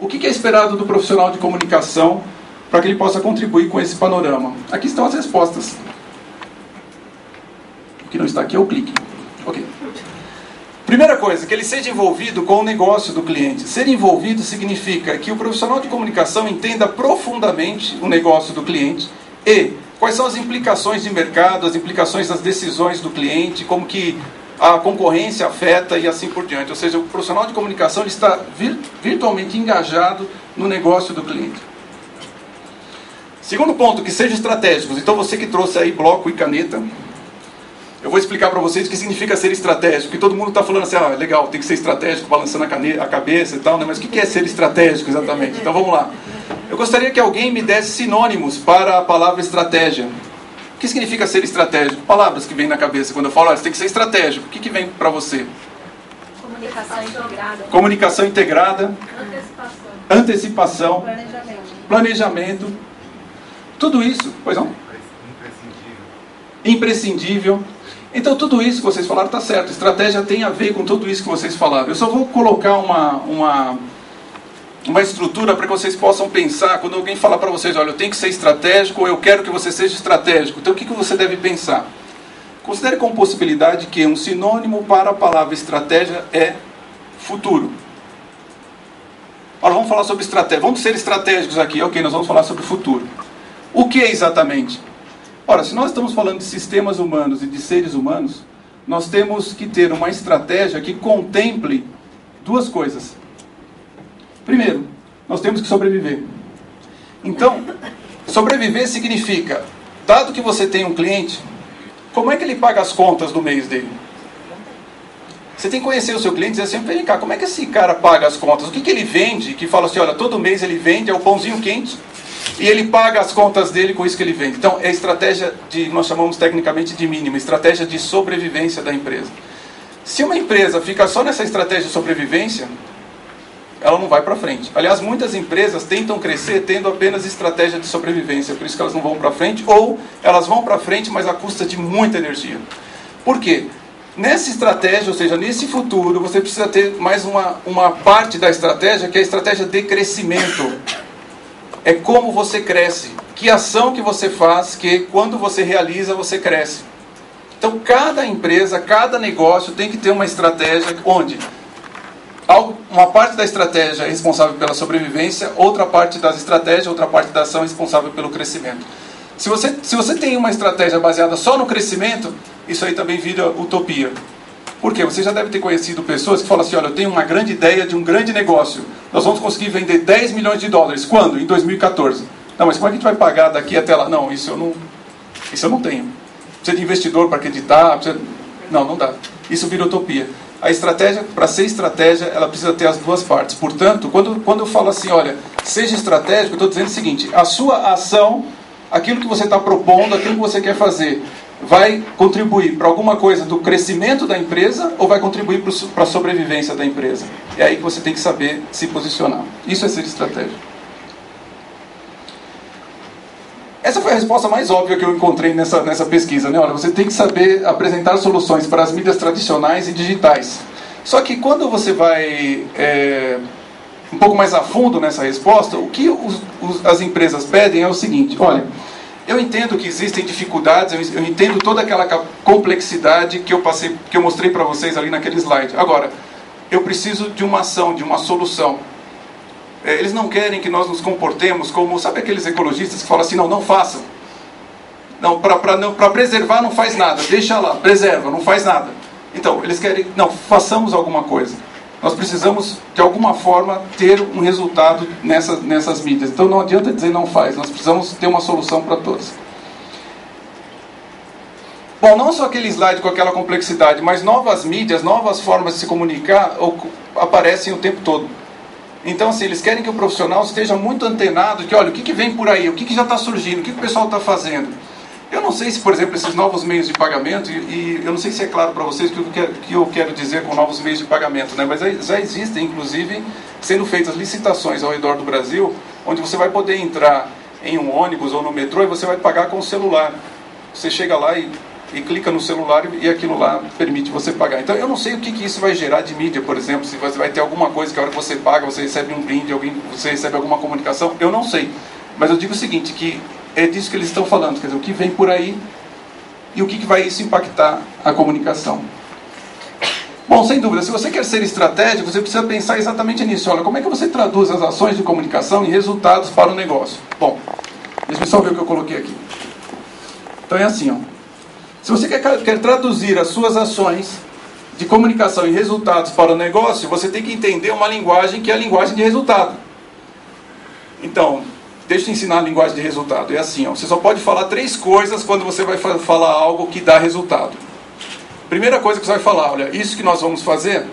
O que é esperado do profissional de comunicação para que ele possa contribuir com esse panorama? Aqui estão as respostas. O que não está aqui é o clique. Ok. Primeira coisa, que ele seja envolvido com o negócio do cliente. Ser envolvido significa que o profissional de comunicação entenda profundamente o negócio do cliente e quais são as implicações de mercado, as implicações das decisões do cliente, como que a concorrência afeta e assim por diante. Ou seja, o profissional de comunicação ele está virtualmente engajado no negócio do cliente. Segundo ponto, que sejam estratégicos. Então você que trouxe aí bloco e caneta, eu vou explicar para vocês o que significa ser estratégico. E todo mundo está falando assim, legal, tem que ser estratégico, balançando a cabeça e tal, né? Mas o que é ser estratégico exatamente? Então vamos lá. Eu gostaria que alguém me desse sinônimos para a palavra estratégia. O que significa ser estratégico? Palavras que vêm na cabeça quando eu falo, você tem que ser estratégico. O que vem para você? Comunicação integrada. Comunicação integrada. Antecipação. Planejamento. Tudo isso, pois não? Imprescindível. Então tudo isso que vocês falaram está certo. Estratégia tem a ver com tudo isso que vocês falaram. Eu só vou colocar uma estrutura para que vocês possam pensar. Quando alguém falar para vocês, olha, eu tenho que ser estratégico, ou eu quero que você seja estratégico. Então o que você deve pensar? Considere como possibilidade que um sinônimo para a palavra estratégia é futuro. Olha, vamos falar sobre estratégia. Vamos ser estratégicos aqui. Ok, nós vamos falar sobre o futuro. O que é exatamente? Ora, se nós estamos falando de sistemas humanos e de seres humanos, nós temos que ter uma estratégia que contemple duas coisas. Primeiro, nós temos que sobreviver. Então, sobreviver significa, dado que você tem um cliente, como é que ele paga as contas do mês dele? Você tem que conhecer o seu cliente e dizer assim, vem cá, como é que esse cara paga as contas? O que ele vende? Que fala assim, olha, todo mês ele vende, é o pãozinho quente, e ele paga as contas dele com isso que ele vende. Então, é estratégia nós chamamos tecnicamente de mínima, estratégia de sobrevivência da empresa. Se uma empresa fica só nessa estratégia de sobrevivência, ela não vai para frente. Aliás, muitas empresas tentam crescer tendo apenas estratégia de sobrevivência, por isso que elas não vão para frente, ou elas vão para frente, mas à custa de muita energia. Por quê? Nessa estratégia, ou seja, nesse futuro, você precisa ter mais uma parte da estratégia, que é a estratégia de crescimento. É como você cresce, que ação que você faz, que quando você realiza, você cresce. Então, cada empresa, cada negócio tem que ter uma estratégia onde uma parte da estratégia é responsável pela sobrevivência, outra parte das estratégias, outra parte da ação é responsável pelo crescimento. Se você tem uma estratégia baseada só no crescimento, isso aí também vira utopia. Por quê? Você já deve ter conhecido pessoas que falam assim, olha, eu tenho uma grande ideia de um grande negócio. Nós vamos conseguir vender 10 milhões de dólares. Quando? Em 2014. Não, mas como é que a gente vai pagar daqui até lá? Não, isso eu não tenho. Precisa de investidor para acreditar. Não dá. Isso vira utopia. A estratégia, para ser estratégia, ela precisa ter as duas partes. Portanto, quando eu falo assim, olha, seja estratégico, eu estou dizendo o seguinte, a sua ação, aquilo que você está propondo, aquilo que você quer fazer, vai contribuir para alguma coisa do crescimento da empresa ou vai contribuir para a sobrevivência da empresa? É aí que você tem que saber se posicionar. Isso é ser estratégico. Essa foi a resposta mais óbvia que eu encontrei nessa pesquisa, né? Olha, você tem que saber apresentar soluções para as mídias tradicionais e digitais. Só que quando você vai um pouco mais a fundo nessa resposta, o que as empresas pedem é o seguinte, olha, eu entendo que existem dificuldades, eu entendo toda aquela complexidade que eu mostrei para vocês ali naquele slide. Agora, eu preciso de uma ação, de uma solução. Eles não querem que nós nos comportemos como, sabe aqueles ecologistas que falam assim, não façam. Não, para preservar não faz nada, deixa lá, preserva, não faz nada. Então, eles querem, não, façamos alguma coisa. Nós precisamos, de alguma forma, ter um resultado nessas mídias. Então não adianta dizer não faz, nós precisamos ter uma solução para todos. Bom, não só aquele slide com aquela complexidade, mas novas mídias, novas formas de se comunicar aparecem o tempo todo. Então, assim, eles querem que o profissional esteja muito antenado, que olha, o que vem por aí, o que já está surgindo, o que o pessoal está fazendo. Eu não sei se, por exemplo, esses novos meios de pagamento, e eu não sei se é claro para vocês o que eu quero dizer com novos meios de pagamento, né? Mas já existem, inclusive, sendo feitas licitações ao redor do Brasil, onde você vai poder entrar em um ônibus ou no metrô e você vai pagar com o celular. Você chega lá e e clica no celular e aquilo lá permite você pagar. Então eu não sei o que isso vai gerar de mídia, por exemplo, se você vai ter alguma coisa que a hora que você paga, você recebe um brinde, você recebe alguma comunicação, eu não sei. Mas eu digo o seguinte, que é disso que eles estão falando, quer dizer, o que vem por aí e o que vai isso impactar a comunicação. Bom, sem dúvida, se você quer ser estratégico, você precisa pensar exatamente nisso. Olha, como é que você traduz as ações de comunicação em resultados para o negócio? Bom, deixa eu só ver o que eu coloquei aqui. Então é assim, ó. Se você quer traduzir as suas ações de comunicação em resultados para o negócio, você tem que entender uma linguagem que é a linguagem de resultado. Então, deixa eu te ensinar a linguagem de resultado. É assim, ó. Você só pode falar 3 coisas quando você vai falar algo que dá resultado. Primeira coisa que você vai falar, olha, isso que nós vamos fazer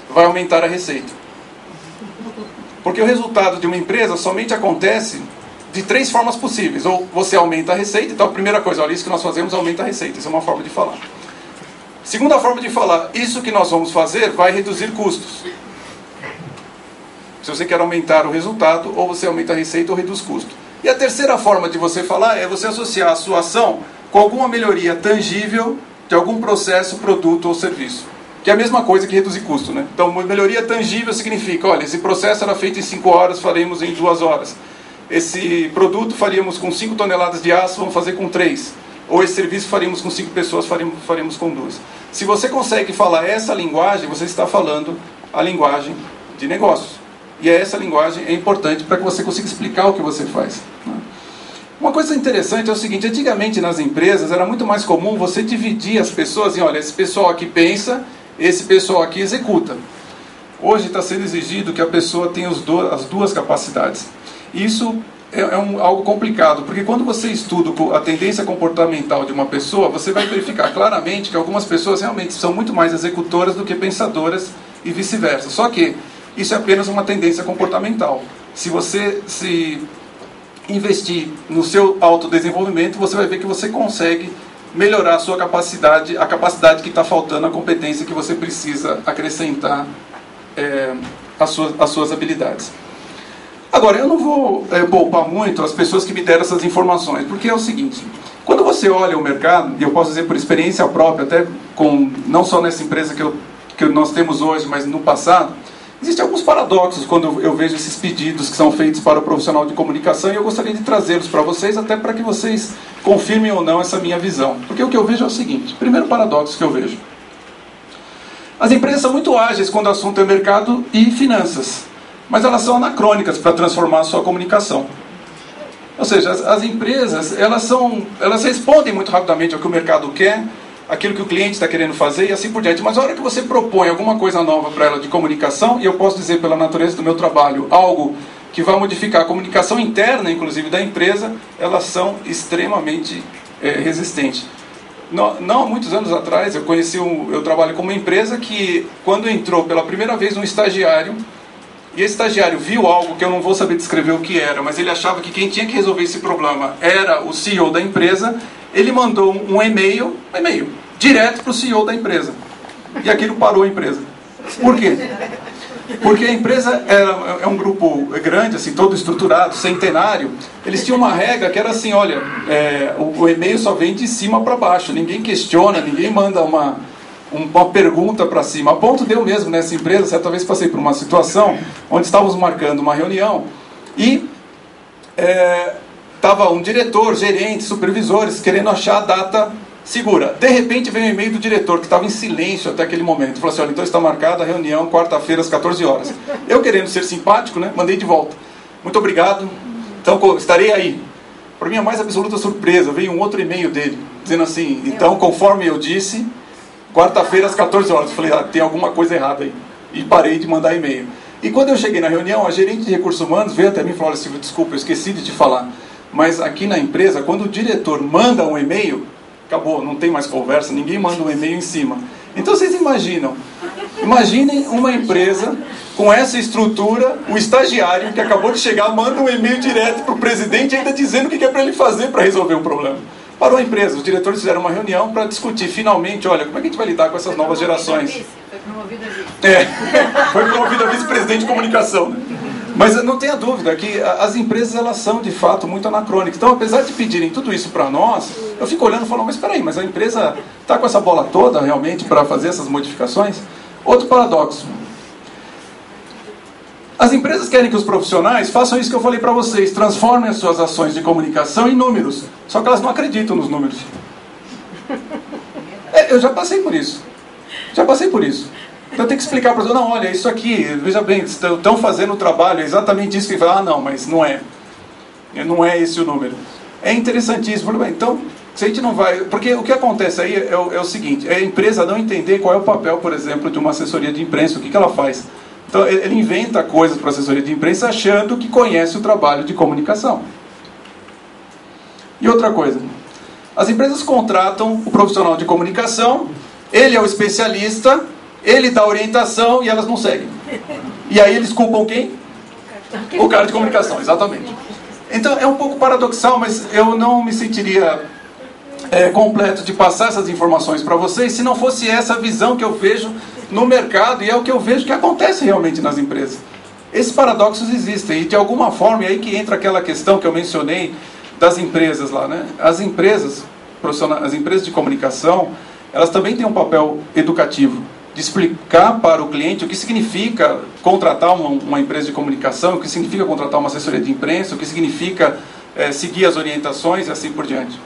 vai aumentar a receita. Porque o resultado de uma empresa somente acontece de 3 formas possíveis. Ou você aumenta a receita, então a primeira coisa, olha, isso que nós fazemos aumenta a receita. Isso é uma forma de falar. Segunda forma de falar, isso que nós vamos fazer vai reduzir custos. Se você quer aumentar o resultado, ou você aumenta a receita ou reduz custo. E a terceira forma de você falar é você associar a sua ação com alguma melhoria tangível de algum processo, produto ou serviço. Que é a mesma coisa que reduzir custo, né? Então, melhoria tangível significa, olha, esse processo era feito em 5 horas, faremos em 2 horas. Esse produto faríamos com 5 toneladas de aço, vamos fazer com 3. Ou esse serviço faríamos com 5 pessoas, faremos com 2. Se você consegue falar essa linguagem, você está falando a linguagem de negócios. E essa linguagem é importante para que você consiga explicar o que você faz, né? Uma coisa interessante é o seguinte, antigamente nas empresas era muito mais comum você dividir as pessoas em, olha, esse pessoal aqui pensa, esse pessoal aqui executa. Hoje está sendo exigido que a pessoa tenha as duas capacidades. E isso é algo complicado, porque quando você estuda a tendência comportamental de uma pessoa, você vai verificar claramente que algumas pessoas realmente são muito mais executoras do que pensadoras e vice-versa. Só que isso é apenas uma tendência comportamental. Se você investir no seu autodesenvolvimento, você vai ver que você consegue melhorar a sua capacidade, a capacidade que está faltando, a competência que você precisa acrescentar as suas habilidades. Agora, eu não vou poupar muito as pessoas que me deram essas informações, porque é o seguinte, quando você olha o mercado, e eu posso dizer por experiência própria, até não só nessa empresa que nós temos hoje, mas no passado, existem alguns paradoxos quando eu vejo esses pedidos que são feitos para o profissional de comunicação, e eu gostaria de trazê-los para vocês, até para que vocês confirmem ou não essa minha visão. Porque o que eu vejo é o seguinte, primeiro paradoxo que eu vejo. As empresas são muito ágeis quando o assunto é mercado e finanças, mas elas são anacrônicas para transformar a sua comunicação. Ou seja, as empresas, elas respondem muito rapidamente ao que o mercado quer, aquilo que o cliente está querendo fazer e assim por diante. Mas a hora que você propõe alguma coisa nova para ela de comunicação, e eu posso dizer pela natureza do meu trabalho, algo que vai modificar a comunicação interna, inclusive da empresa, elas são extremamente resistentes. Não há muitos anos atrás, eu trabalho com uma empresa que, quando entrou pela primeira vez um estagiário, e esse estagiário viu algo que eu não vou saber descrever o que era, mas ele achava que quem tinha que resolver esse problema era o CEO da empresa. Ele mandou um e-mail direto para o CEO da empresa. E aquilo parou a empresa. Por quê? Porque a empresa é um grupo grande, assim, todo estruturado, centenário. Eles tinham uma regra que era assim, olha, o e-mail só vem de cima para baixo. Ninguém questiona, ninguém manda uma pergunta para cima. A ponto de eu mesmo, nessa empresa, certa vez passei por uma situação onde estávamos marcando uma reunião e estava um diretor, gerente, supervisores querendo achar a data segura. De repente veio um e-mail do diretor, que estava em silêncio até aquele momento. Falou assim, olha, então está marcada a reunião quarta-feira às 14 horas. Eu, querendo ser simpático, né, mandei de volta. Muito obrigado, então estarei aí. Para minha mais absoluta surpresa, veio um outro e-mail dele, dizendo assim, então, conforme eu disse, quarta-feira às 14 horas. Eu falei, tem alguma coisa errada aí. E parei de mandar e-mail. E quando eu cheguei na reunião, a gerente de recursos humanos veio até mim e falou, Silvio, desculpa, eu esqueci de te falar. Mas aqui na empresa, quando o diretor manda um e-mail, acabou, não tem mais conversa, ninguém manda um e-mail em cima. Então vocês imaginem uma empresa com essa estrutura, o estagiário que acabou de chegar manda um e-mail direto para o presidente ainda dizendo o que é para ele fazer para resolver o problema. Parou a empresa, os diretores fizeram uma reunião para discutir finalmente, olha, como é que a gente vai lidar com essas novas gerações? Foi promovido a vice. Foi promovido a vice-presidente de comunicação, né? Mas não tenha dúvida que as empresas, elas são de fato muito anacrônicas. Então, apesar de pedirem tudo isso para nós, Eu fico olhando e falo, mas espera aí, mas a empresa está com essa bola toda realmente para fazer essas modificações? Outro paradoxo. As empresas querem que os profissionais façam isso que eu falei para vocês, transformem as suas ações de comunicação em números. Só que elas não acreditam nos números. Eu já passei por isso. Já passei por isso. Então eu tenho que explicar para eles, não, olha, isso aqui, veja bem, estão fazendo o trabalho, é exatamente isso que ele fala, não, mas não é. Não é esse o número. É interessantíssimo. Bem, então, se a gente não vai... Porque o que acontece aí é o seguinte, é a empresa não entender qual é o papel, por exemplo, de uma assessoria de imprensa, o que ela faz. Então, ele inventa coisas para assessoria de imprensa achando que conhece o trabalho de comunicação. E outra coisa, as empresas contratam o profissional de comunicação, ele é o especialista, ele dá orientação e elas não seguem. E aí eles culpam quem? O cara de comunicação, exatamente. Então é um pouco paradoxal, mas eu não me sentiria completo de passar essas informações para vocês se não fosse essa visão que eu vejo no mercado e é o que eu vejo que acontece realmente nas empresas. Esses paradoxos existem e de alguma forma, é aí que entra aquela questão que eu mencionei das empresas lá, né? As empresas de comunicação, elas também têm um papel educativo, de explicar para o cliente o que significa contratar uma empresa de comunicação, o que significa contratar uma assessoria de imprensa, o que significa seguir as orientações e assim por diante.